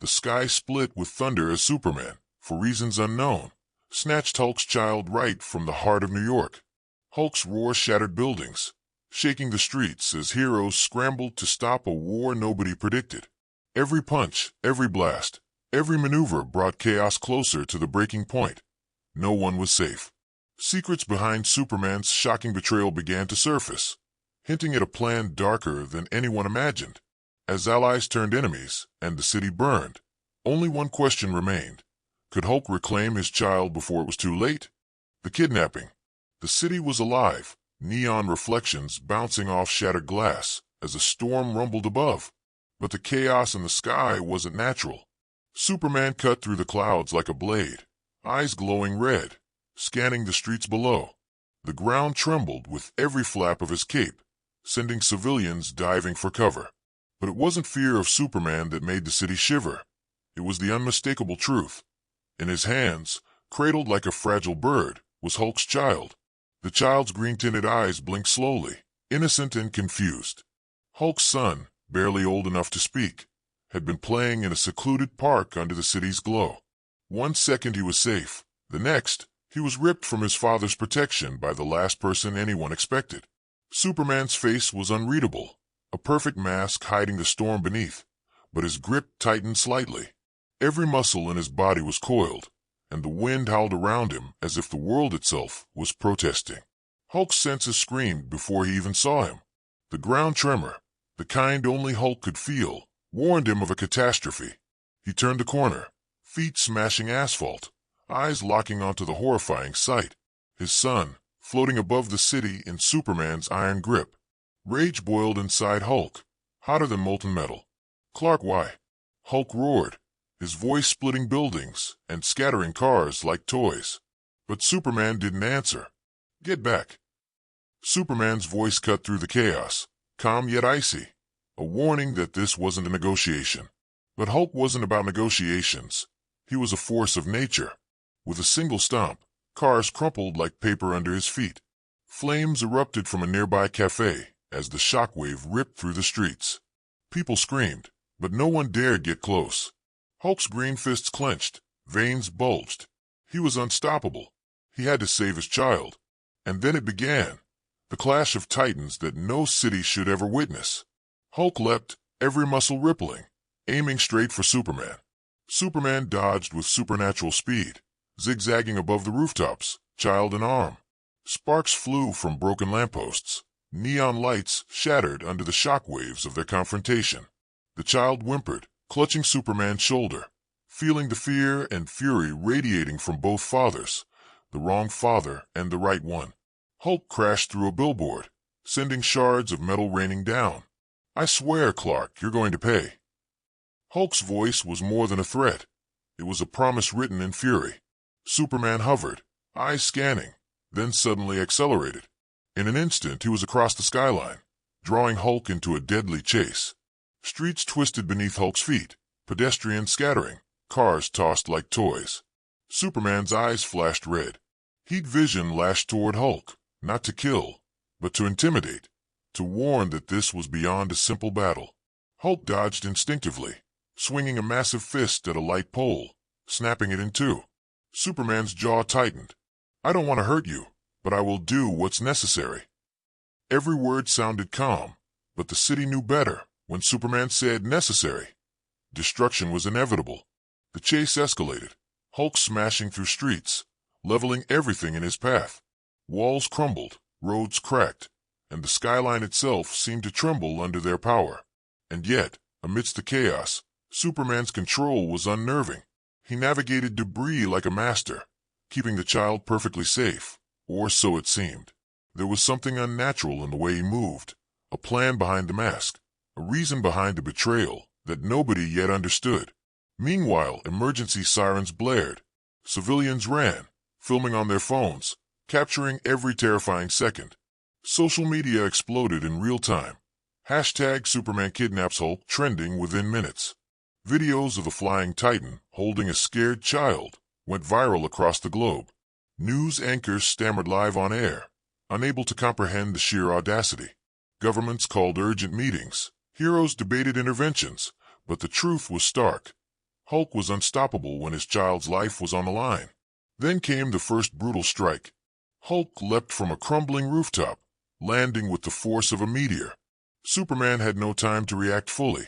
The sky split with thunder as Superman, for reasons unknown, snatched Hulk's child right from the heart of New York. Hulk's roar shattered buildings, shaking the streets as heroes scrambled to stop a war nobody predicted. Every punch, every blast, every maneuver brought chaos closer to the breaking point. No one was safe. Secrets behind Superman's shocking betrayal began to surface, hinting at a plan darker than anyone imagined. As allies turned enemies and the city burned, only one question remained. Could Hulk reclaim his child before it was too late? The kidnapping. The city was alive, neon reflections bouncing off shattered glass as a storm rumbled above. But the chaos in the sky wasn't natural. Superman cut through the clouds like a blade, eyes glowing red, scanning the streets below. The ground trembled with every flap of his cape, sending civilians diving for cover. But it wasn't fear of Superman that made the city shiver. It was the unmistakable truth. In his hands, cradled like a fragile bird, was Hulk's child. The child's green-tinted eyes blinked slowly, innocent and confused. Hulk's son, barely old enough to speak, had been playing in a secluded park under the city's glow. One second he was safe. The next, he was ripped from his father's protection by the last person anyone expected. Superman's face was unreadable, a perfect mask hiding the storm beneath, but his grip tightened slightly. Every muscle in his body was coiled, and the wind howled around him as if the world itself was protesting. Hulk's senses screamed before he even saw him. The ground tremor, the kind only Hulk could feel, warned him of a catastrophe. He turned the corner, feet smashing asphalt, eyes locking onto the horrifying sight. His son, floating above the city in Superman's iron grip. Rage boiled inside Hulk, hotter than molten metal. "Clark, why?" Hulk roared, his voice splitting buildings and scattering cars like toys. But Superman didn't answer. "Get back." Superman's voice cut through the chaos, calm yet icy, a warning that this wasn't a negotiation. But Hulk wasn't about negotiations. He was a force of nature. With a single stomp, cars crumpled like paper under his feet. Flames erupted from a nearby cafe as the shockwave ripped through the streets. People screamed, but no one dared get close. Hulk's green fists clenched, veins bulged. He was unstoppable. He had to save his child. And then it began, the clash of titans that no city should ever witness. Hulk leapt, every muscle rippling, aiming straight for Superman. Superman dodged with supernatural speed, zigzagging above the rooftops, child in arm. Sparks flew from broken lampposts. Neon lights shattered under the shockwaves of their confrontation. The child whimpered, clutching Superman's shoulder, feeling the fear and fury radiating from both fathers, the wrong father and the right one. Hulk crashed through a billboard, sending shards of metal raining down. "I swear, Clark, you're going to pay." Hulk's voice was more than a threat. It was a promise written in fury. Superman hovered, eyes scanning, then suddenly accelerated. In an instant he was across the skyline, drawing Hulk into a deadly chase. Streets twisted beneath Hulk's feet, pedestrians scattering, cars tossed like toys. Superman's eyes flashed red. Heat vision lashed toward Hulk, not to kill, but to intimidate, to warn that this was beyond a simple battle. Hulk dodged instinctively, swinging a massive fist at a light pole, snapping it in two. Superman's jaw tightened. "I don't want to hurt you, but I will do what's necessary." Every word sounded calm, but the city knew better. When Superman said necessary, destruction was inevitable. The chase escalated, Hulk smashing through streets, leveling everything in his path. Walls crumbled, roads cracked, and the skyline itself seemed to tremble under their power. And yet, amidst the chaos, Superman's control was unnerving. He navigated debris like a master, keeping the child perfectly safe, or so it seemed. There was something unnatural in the way he moved, a plan behind the mask, a reason behind the betrayal that nobody yet understood. Meanwhile, emergency sirens blared. Civilians ran, filming on their phones, capturing every terrifying second. Social media exploded in real time. Hashtag Superman Kidnaps Hulk trending within minutes. Videos of the flying titan holding a scared child went viral across the globe. News anchors stammered live on air, unable to comprehend the sheer audacity. Governments called urgent meetings. Heroes debated interventions, but the truth was stark. Hulk was unstoppable when his child's life was on the line. Then came the first brutal strike. Hulk leapt from a crumbling rooftop, landing with the force of a meteor. Superman had no time to react fully.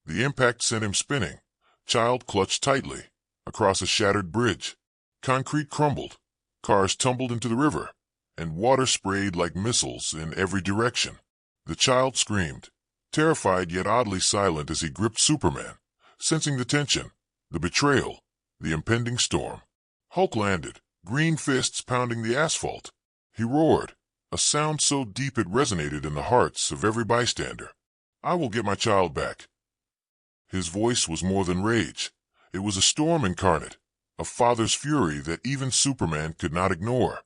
The impact sent him spinning. Child clutched tightly across a shattered bridge. Concrete crumbled, cars tumbled into the river, and water sprayed like missiles in every direction. The child screamed, terrified yet oddly silent as he gripped Superman, sensing the tension, the betrayal, the impending storm. Hulk landed, green fists pounding the asphalt. He roared, a sound so deep it resonated in the hearts of every bystander. "I will get my child back." His voice was more than rage. It was a storm incarnate, a father's fury that even Superman could not ignore.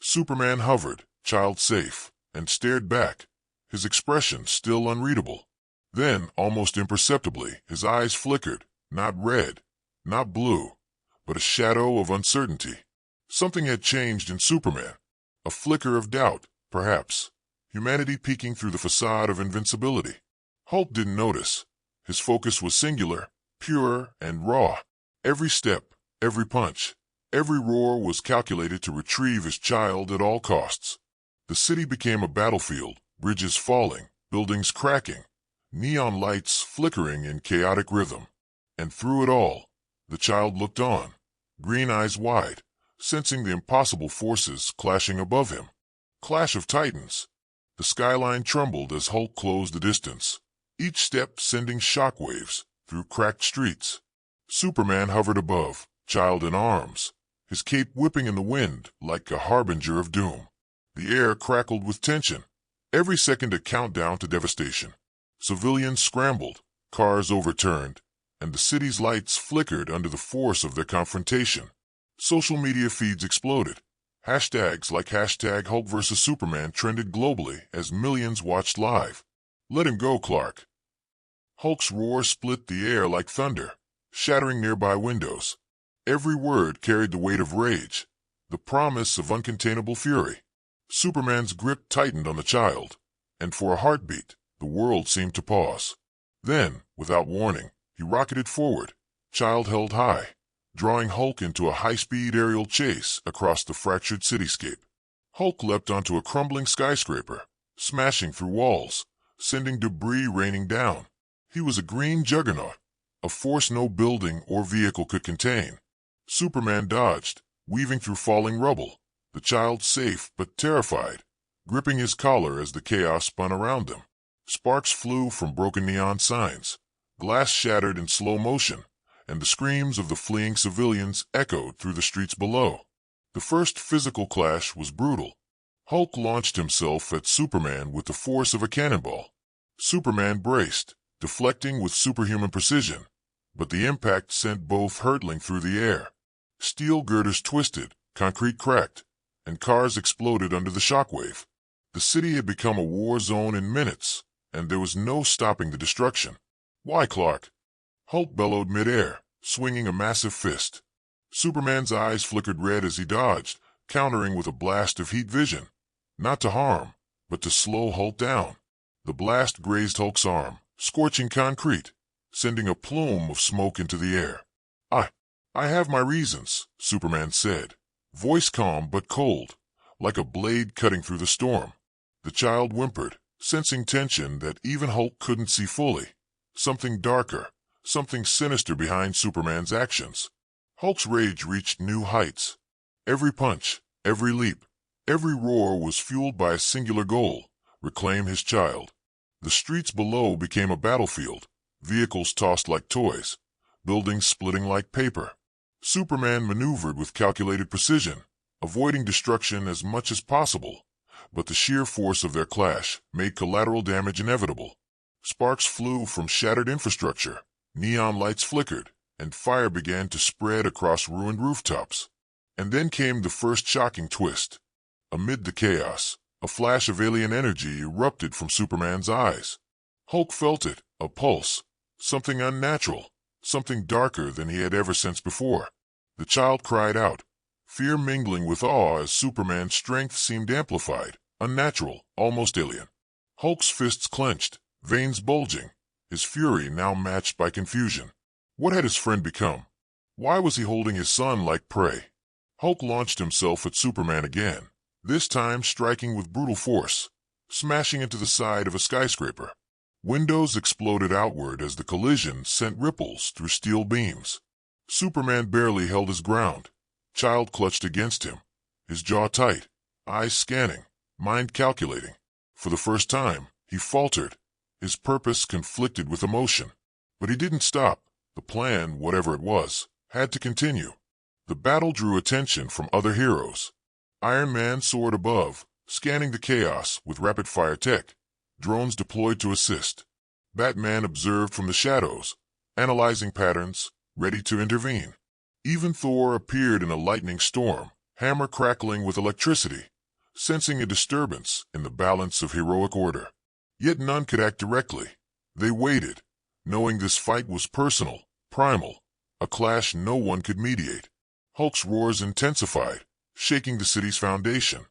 Superman hovered, child safe, and stared back, his expression still unreadable. Then, almost imperceptibly, his eyes flickered, not red, not blue, but a shadow of uncertainty. Something had changed in Superman. A flicker of doubt, perhaps. Humanity peeking through the facade of invincibility. Hulk didn't notice. His focus was singular, pure, and raw. Every step, every punch, every roar was calculated to retrieve his child at all costs. The city became a battlefield, bridges falling, buildings cracking, neon lights flickering in chaotic rhythm. And through it all, the child looked on, green eyes wide, sensing the impossible forces clashing above him. Clash of titans. The skyline trembled as Hulk closed the distance, each step sending shockwaves through cracked streets. Superman hovered above, child in arms, his cape whipping in the wind like a harbinger of doom. The air crackled with tension, every second a countdown to devastation. Civilians scrambled, cars overturned, and the city's lights flickered under the force of their confrontation. Social media feeds exploded. Hashtags like #Hulk vs. Superman trended globally as millions watched live. "Let him go, Clark." Hulk's roar split the air like thunder, shattering nearby windows. Every word carried the weight of rage, the promise of uncontainable fury. Superman's grip tightened on the child, and for a heartbeat, the world seemed to pause. Then, without warning, he rocketed forward, child held high, drawing Hulk into a high-speed aerial chase across the fractured cityscape. Hulk leapt onto a crumbling skyscraper, smashing through walls, sending debris raining down. He was a green juggernaut, a force no building or vehicle could contain. Superman dodged, weaving through falling rubble, the child safe but terrified, gripping his collar as the chaos spun around them. Sparks flew from broken neon signs, glass shattered in slow motion, and the screams of the fleeing civilians echoed through the streets below. The first physical clash was brutal. Hulk launched himself at Superman with the force of a cannonball. Superman braced, deflecting with superhuman precision, but the impact sent both hurtling through the air. Steel girders twisted, concrete cracked, and cars exploded under the shockwave. The city had become a war zone in minutes, and there was no stopping the destruction. "Why, Clark?" Hulk bellowed midair, swinging a massive fist. Superman's eyes flickered red as he dodged, countering with a blast of heat vision. Not to harm, but to slow Hulk down. The blast grazed Hulk's arm, scorching concrete, sending a plume of smoke into the air. I have my reasons," Superman said, voice calm but cold, like a blade cutting through the storm. The child whimpered, sensing tension that even Hulk couldn't see fully. Something darker, something sinister behind Superman's actions. Hulk's rage reached new heights. Every punch, every leap, every roar was fueled by a singular goal: reclaim his child. The streets below became a battlefield, vehicles tossed like toys, buildings splitting like paper. Superman maneuvered with calculated precision, avoiding destruction as much as possible, but the sheer force of their clash made collateral damage inevitable. Sparks flew from shattered infrastructure, neon lights flickered, and fire began to spread across ruined rooftops. And then came the first shocking twist. Amid the chaos, a flash of alien energy erupted from Superman's eyes. Hulk felt it, a pulse, something unnatural, something darker than he had ever sensed before. The child cried out, fear mingling with awe as Superman's strength seemed amplified, unnatural, almost alien. Hulk's fists clenched, veins bulging, his fury now matched by confusion. What had his friend become? Why was he holding his son like prey? Hulk launched himself at Superman again, this time striking with brutal force, smashing into the side of a skyscraper. Windows exploded outward as the collision sent ripples through steel beams. Superman barely held his ground. Child clutched against him, his jaw tight, eyes scanning, mind calculating. For the first time, he faltered, his purpose conflicted with emotion. But he didn't stop. The plan, whatever it was, had to continue. The battle drew attention from other heroes. Iron Man soared above, scanning the chaos with rapid-fire tech. Drones deployed to assist. Batman observed from the shadows, analyzing patterns, ready to intervene. Even Thor appeared in a lightning storm, hammer crackling with electricity, sensing a disturbance in the balance of heroic order. Yet none could act directly. They waited, knowing this fight was personal, primal, a clash no one could mediate. Hulk's roars intensified, shaking the city's foundation.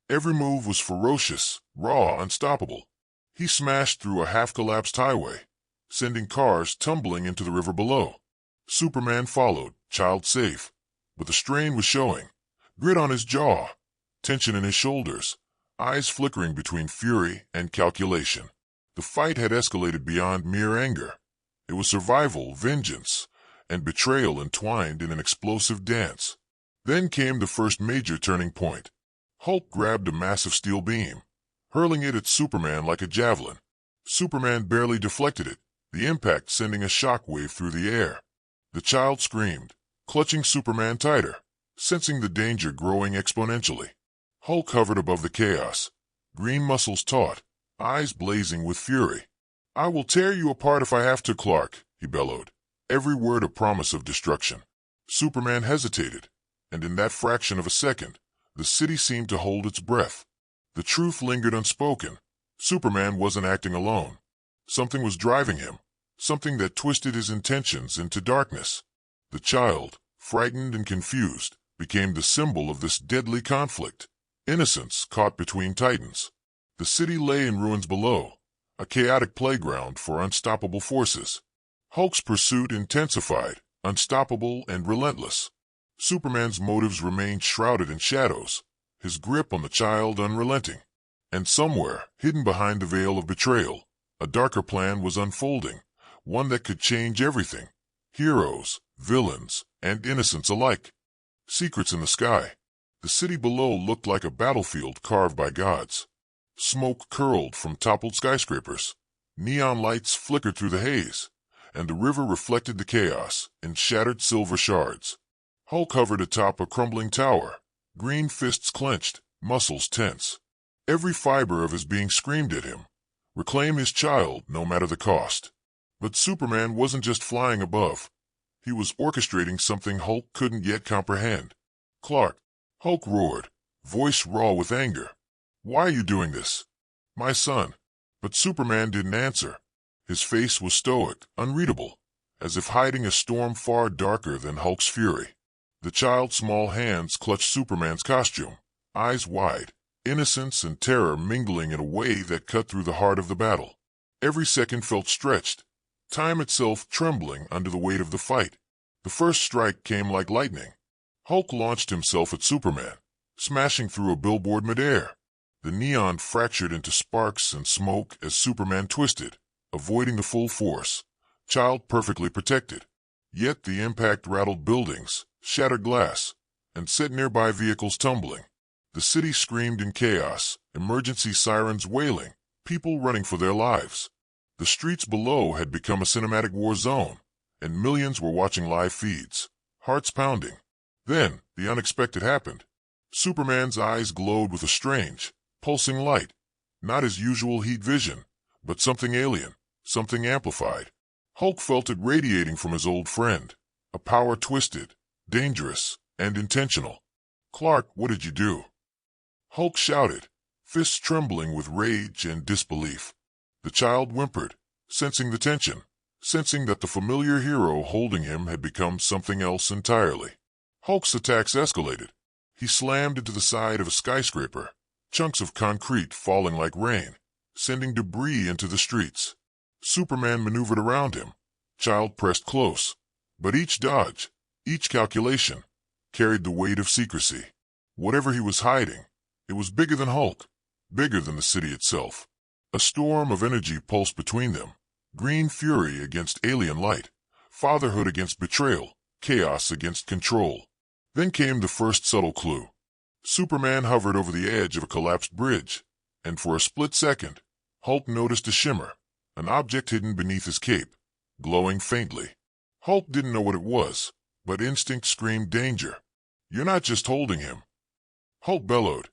Every move was ferocious, raw, unstoppable. He smashed through a half-collapsed highway, sending cars tumbling into the river below. Superman followed, child safe, but the strain was showing. Grit on his jaw, tension in his shoulders, eyes flickering between fury and calculation. The fight had escalated beyond mere anger. It was survival, vengeance, and betrayal entwined in an explosive dance. Then came the first major turning point. Hulk grabbed a massive steel beam, hurling it at Superman like a javelin. Superman barely deflected it, the impact sending a shockwave through the air. The child screamed, clutching Superman tighter, sensing the danger growing exponentially. Hulk hovered above the chaos, green muscles taut, eyes blazing with fury. "I will tear you apart if I have to, Clark," he bellowed, every word a promise of destruction. Superman hesitated, and in that fraction of a second, the city seemed to hold its breath. The truth lingered unspoken. Superman wasn't acting alone. Something was driving him, something that twisted his intentions into darkness. The child, frightened and confused, became the symbol of this deadly conflict. Innocence caught between titans. The city lay in ruins below, a chaotic playground for unstoppable forces. Hulk's pursuit intensified, unstoppable and relentless. Superman's motives remained shrouded in shadows, his grip on the child unrelenting. And somewhere, hidden behind the veil of betrayal, a darker plan was unfolding, one that could change everything. Heroes, villains, and innocents alike. Secrets in the sky. The city below looked like a battlefield carved by gods. Smoke curled from toppled skyscrapers. Neon lights flickered through the haze, and the river reflected the chaos in shattered silver shards. Hulk hovered atop a crumbling tower, green fists clenched, muscles tense. Every fiber of his being screamed at him, reclaim his child no matter the cost. But Superman wasn't just flying above. He was orchestrating something Hulk couldn't yet comprehend. "Clark," Hulk roared, voice raw with anger. "Why are you doing this?" "My son." But Superman didn't answer. His face was stoic, unreadable, as if hiding a storm far darker than Hulk's fury. The child's small hands clutched Superman's costume, eyes wide, innocence and terror mingling in a way that cut through the heart of the battle. Every second felt stretched, time itself trembling under the weight of the fight. The first strike came like lightning. Hulk launched himself at Superman, smashing through a billboard midair. The neon fractured into sparks and smoke as Superman twisted, avoiding the full force, child perfectly protected. Yet the impact rattled buildings, shattered glass, and set nearby vehicles tumbling. The city screamed in chaos, emergency sirens wailing, people running for their lives. The streets below had become a cinematic war zone, and millions were watching live feeds, hearts pounding. Then, the unexpected happened. Superman's eyes glowed with a strange, pulsing light. Not his usual heat vision, but something alien, something amplified. Hulk felt it radiating from his old friend, a power twisted, dangerous, and intentional. "Clark, what did you do?" Hulk shouted, fists trembling with rage and disbelief. The child whimpered, sensing the tension, sensing that the familiar hero holding him had become something else entirely. Hulk's attacks escalated. He slammed into the side of a skyscraper, chunks of concrete falling like rain, sending debris into the streets. Superman maneuvered around him. Child pressed close, But each dodge, each calculation, carried the weight of secrecy. Whatever he was hiding, it was bigger than Hulk, bigger than the city itself. A storm of energy pulsed between them, green fury against alien light, fatherhood against betrayal, chaos against control. Then came the first subtle clue. Superman hovered over the edge of a collapsed bridge, and for a split second, Hulk noticed a shimmer, an object hidden beneath his cape, glowing faintly. Hulk didn't know what it was, but instinct screamed danger. "You're not just holding him." Hulk bellowed,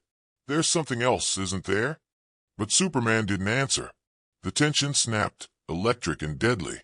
"There's something else, isn't there?" But Superman didn't answer. The tension snapped, electric and deadly,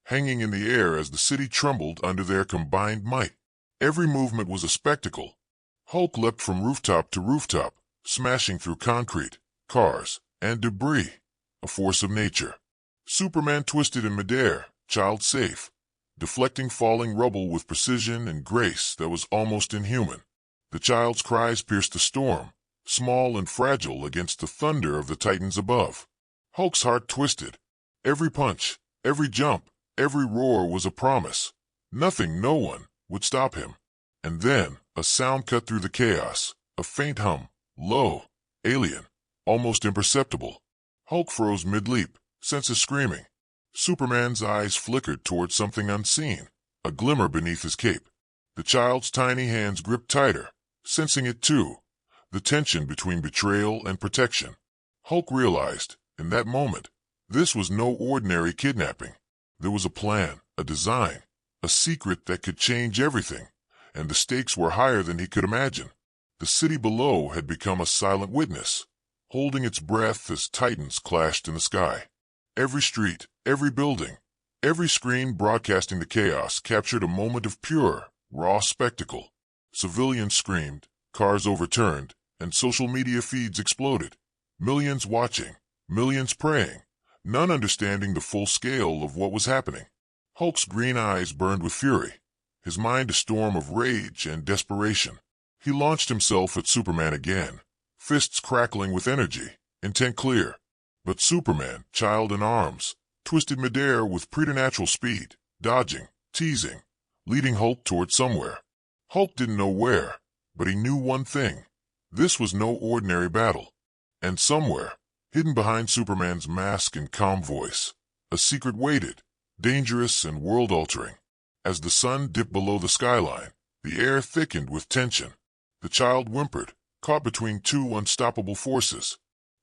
hanging in the air as the city trembled under their combined might. Every movement was a spectacle. Hulk leapt from rooftop to rooftop, smashing through concrete, cars, and debris, a force of nature. Superman twisted in midair, child safe, deflecting falling rubble with precision and grace that was almost inhuman. The child's cries pierced the storm, small and fragile against the thunder of the titans above. Hulk's heart twisted. Every punch, every jump, every roar was a promise. Nothing, no one, would stop him. And then, a sound cut through the chaos, a faint hum, low, alien, almost imperceptible. Hulk froze mid-leap, senses screaming. Superman's eyes flickered toward something unseen, a glimmer beneath his cape. The child's tiny hands gripped tighter, sensing it too, the tension between betrayal and protection. Hulk realized, in that moment, this was no ordinary kidnapping. There was a plan, a design, a secret that could change everything, and the stakes were higher than he could imagine. The city below had become a silent witness, holding its breath as titans clashed in the sky. Every street, every building, every screen broadcasting the chaos captured a moment of pure, raw spectacle. Civilians screamed, cars overturned, and social media feeds exploded. Millions watching, millions praying, none understanding the full scale of what was happening. Hulk's green eyes burned with fury, his mind a storm of rage and desperation. He launched himself at Superman again, fists crackling with energy, intent clear. But Superman, child in arms, twisted midair with preternatural speed, dodging, teasing, leading Hulk toward somewhere. Hulk didn't know where, but he knew one thing. This was no ordinary battle. And somewhere, hidden behind Superman's mask and calm voice, a secret waited, dangerous and world-altering. As the sun dipped below the skyline, the air thickened with tension. The child whimpered, caught between two unstoppable forces.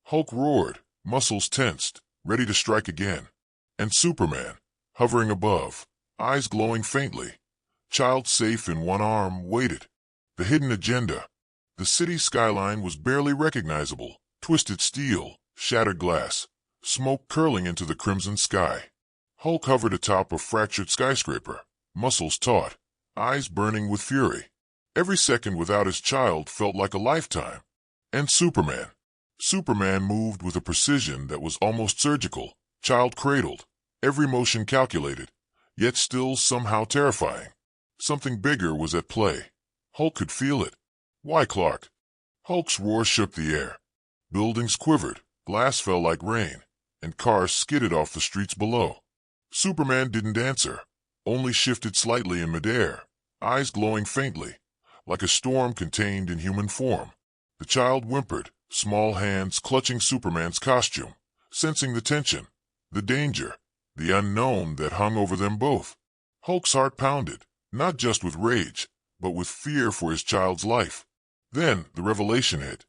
Hulk roared, muscles tensed, ready to strike again. And Superman, hovering above, eyes glowing faintly, child safe in one arm, waited. The hidden agenda. The city's skyline was barely recognizable, twisted steel, shattered glass, smoke curling into the crimson sky. Hulk hovered atop a fractured skyscraper, muscles taut, eyes burning with fury. Every second without his child felt like a lifetime. And Superman moved with a precision that was almost surgical, child cradled, every motion calculated, yet still somehow terrifying. Something bigger was at play. Hulk could feel it. "Why, Clark?" Hulk's roar shook the air. Buildings quivered, glass fell like rain, and cars skidded off the streets below. Superman didn't answer, only shifted slightly in midair, eyes glowing faintly, like a storm contained in human form. The child whimpered, small hands clutching Superman's costume, sensing the tension, the danger, the unknown that hung over them both. Hulk's heart pounded, not just with rage, but with fear for his child's life. Then the revelation hit.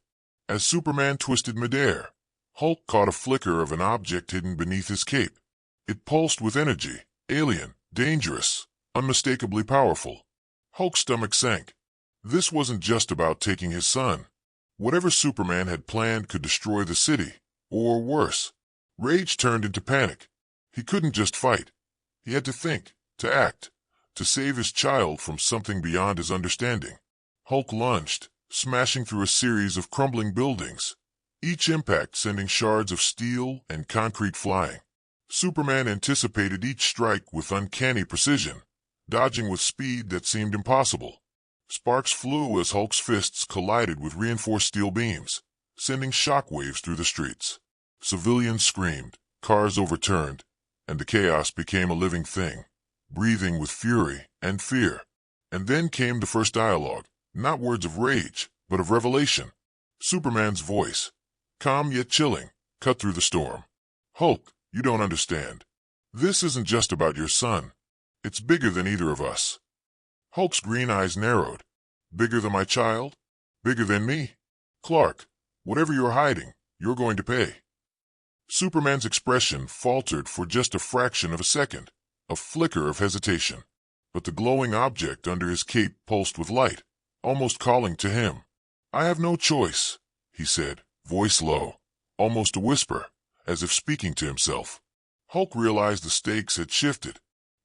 As Superman twisted midair, Hulk caught a flicker of an object hidden beneath his cape. It pulsed with energy, alien, dangerous, unmistakably powerful. Hulk's stomach sank. This wasn't just about taking his son. Whatever Superman had planned could destroy the city, or worse. Rage turned into panic. He couldn't just fight. He had to think, to act, to save his child from something beyond his understanding. Hulk lunged, smashing through a series of crumbling buildings, each impact sending shards of steel and concrete flying. Superman anticipated each strike with uncanny precision, dodging with speed that seemed impossible. Sparks flew as Hulk's fists collided with reinforced steel beams, sending shockwaves through the streets. Civilians screamed, cars overturned, and the chaos became a living thing, breathing with fury and fear. And then came the first dialogue, not words of rage, but of revelation. Superman's voice, calm yet chilling, cut through the storm. Hulk, you don't understand. This isn't just about your son. It's bigger than either of us. Hulk's green eyes narrowed. Bigger than my child? Bigger than me? Clark, whatever you're hiding, you're going to pay. Superman's expression faltered for just a fraction of a second, a flicker of hesitation. But the glowing object under his cape pulsed with light, almost calling to him. I have no choice, he said, voice low, almost a whisper, as if speaking to himself. Hulk realized the stakes had shifted.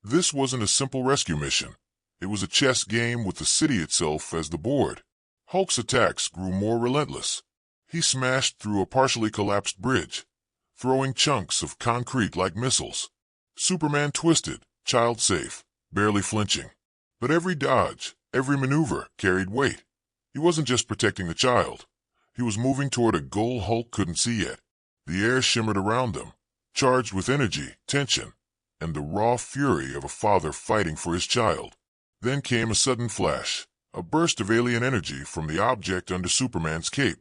This wasn't a simple rescue mission. It was a chess game with the city itself as the board. Hulk's attacks grew more relentless. He smashed through a partially collapsed bridge, throwing chunks of concrete like missiles. Superman twisted, child safe, barely flinching. But every dodge, every maneuver carried weight. He wasn't just protecting the child. He was moving toward a goal Hulk couldn't see yet. The air shimmered around them, charged with energy, tension, and the raw fury of a father fighting for his child. Then came a sudden flash, a burst of alien energy from the object under Superman's cape.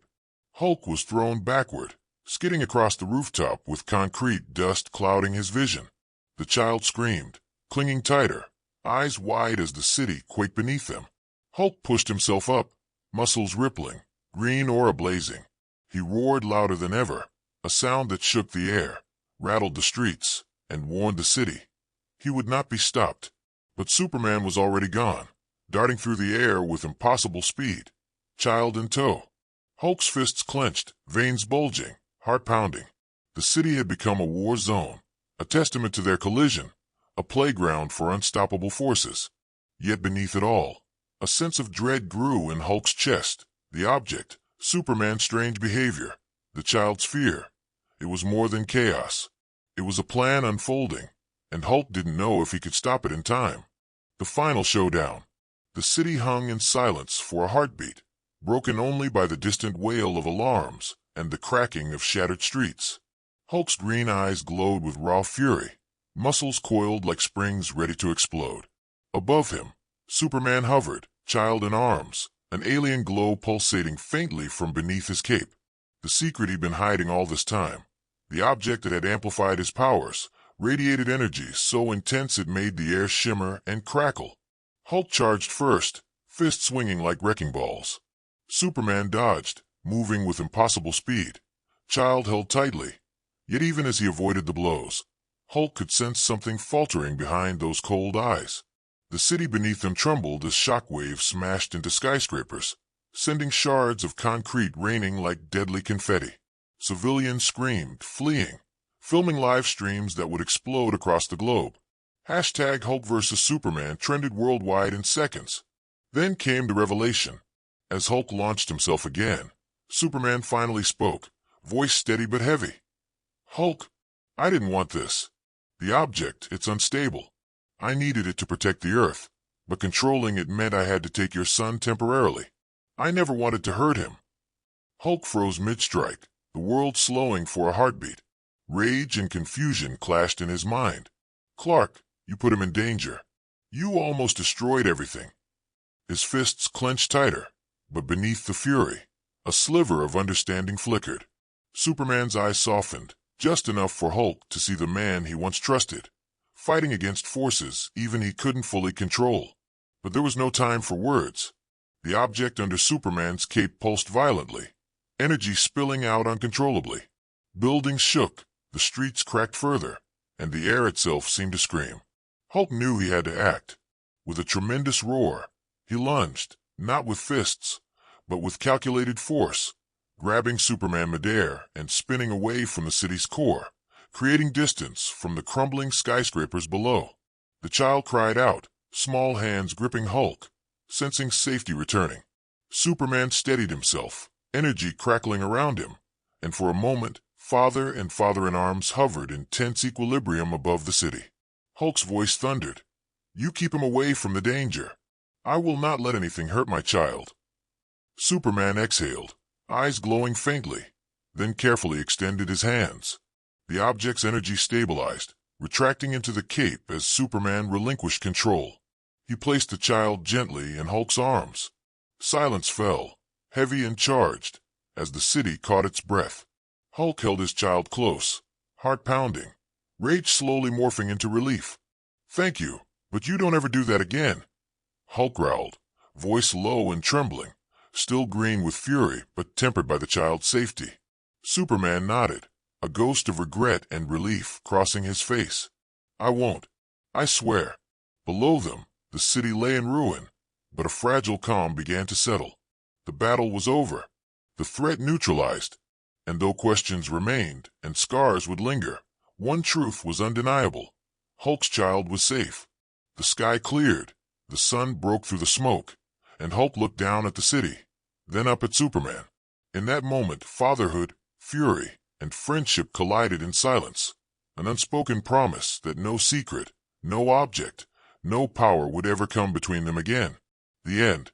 Hulk was thrown backward, skidding across the rooftop with concrete dust clouding his vision. The child screamed, clinging tighter, eyes wide as the city quaked beneath them. Hulk pushed himself up, muscles rippling, green aura blazing. He roared louder than ever, a sound that shook the air, rattled the streets, and warned the city. He would not be stopped. But Superman was already gone, darting through the air with impossible speed, child in tow. Hulk's fists clenched, veins bulging, heart pounding. The city had become a war zone, a testament to their collision, a playground for unstoppable forces. Yet beneath it all, a sense of dread grew in Hulk's chest. The object, Superman's strange behavior, the child's fear. It was more than chaos. It was a plan unfolding, and Hulk didn't know if he could stop it in time. The final showdown. The city hung in silence for a heartbeat, broken only by the distant wail of alarms and the cracking of shattered streets. Hulk's green eyes glowed with raw fury, muscles coiled like springs ready to explode. Above him, Superman hovered, child in arms, an alien glow pulsating faintly from beneath his cape. The secret he'd been hiding all this time, the object that had amplified his powers, radiated energy so intense it made the air shimmer and crackle. Hulk charged first, fists swinging like wrecking balls. Superman dodged, moving with impossible speed. Child held tightly. Yet even as he avoided the blows, Hulk could sense something faltering behind those cold eyes. The city beneath them trembled as shockwaves smashed into skyscrapers, sending shards of concrete raining like deadly confetti. Civilians screamed, fleeing, filming live streams that would explode across the globe. Hashtag Hulk vs. Superman trended worldwide in seconds. Then came the revelation. As Hulk launched himself again, Superman finally spoke, voice steady but heavy. Hulk, I didn't want this. The object, it's unstable. I needed it to protect the Earth, but controlling it meant I had to take your son temporarily. I never wanted to hurt him. Hulk froze mid-strike, the world slowing for a heartbeat. Rage and confusion clashed in his mind. Clark, you put him in danger. You almost destroyed everything. His fists clenched tighter, but beneath the fury, a sliver of understanding flickered. Superman's eyes softened, just enough for Hulk to see the man he once trusted, fighting against forces even he couldn't fully control. But there was no time for words. The object under Superman's cape pulsed violently, energy spilling out uncontrollably. Buildings shook, the streets cracked further, and the air itself seemed to scream. Hulk knew he had to act. With a tremendous roar, he lunged, not with fists, but with calculated force, grabbing Superman midair and spinning away from the city's core, creating distance from the crumbling skyscrapers below. The child cried out, small hands gripping Hulk, sensing safety returning. Superman steadied himself, energy crackling around him, and for a moment, father and father-in-arms hovered in tense equilibrium above the city. Hulk's voice thundered, "You keep him away from the danger. I will not let anything hurt my child." Superman exhaled, eyes glowing faintly, then carefully extended his hands. The object's energy stabilized, retracting into the cape as Superman relinquished control. He placed the child gently in Hulk's arms. Silence fell, heavy and charged, as the city caught its breath. Hulk held his child close, heart pounding, rage slowly morphing into relief. "Thank you, but you don't ever do that again," Hulk growled, voice low and trembling, still green with fury but tempered by the child's safety. Superman nodded, a ghost of regret and relief crossing his face. "I won't. I swear." Below them, the city lay in ruin, but a fragile calm began to settle. The battle was over, the threat neutralized, and though questions remained and scars would linger, one truth was undeniable. Hulk's child was safe. The sky cleared, the sun broke through the smoke, and Hulk looked down at the city, then up at Superman. In that moment, fatherhood, fury, and friendship collided in silence, an unspoken promise that no secret, no object, no power would ever come between them again. The end.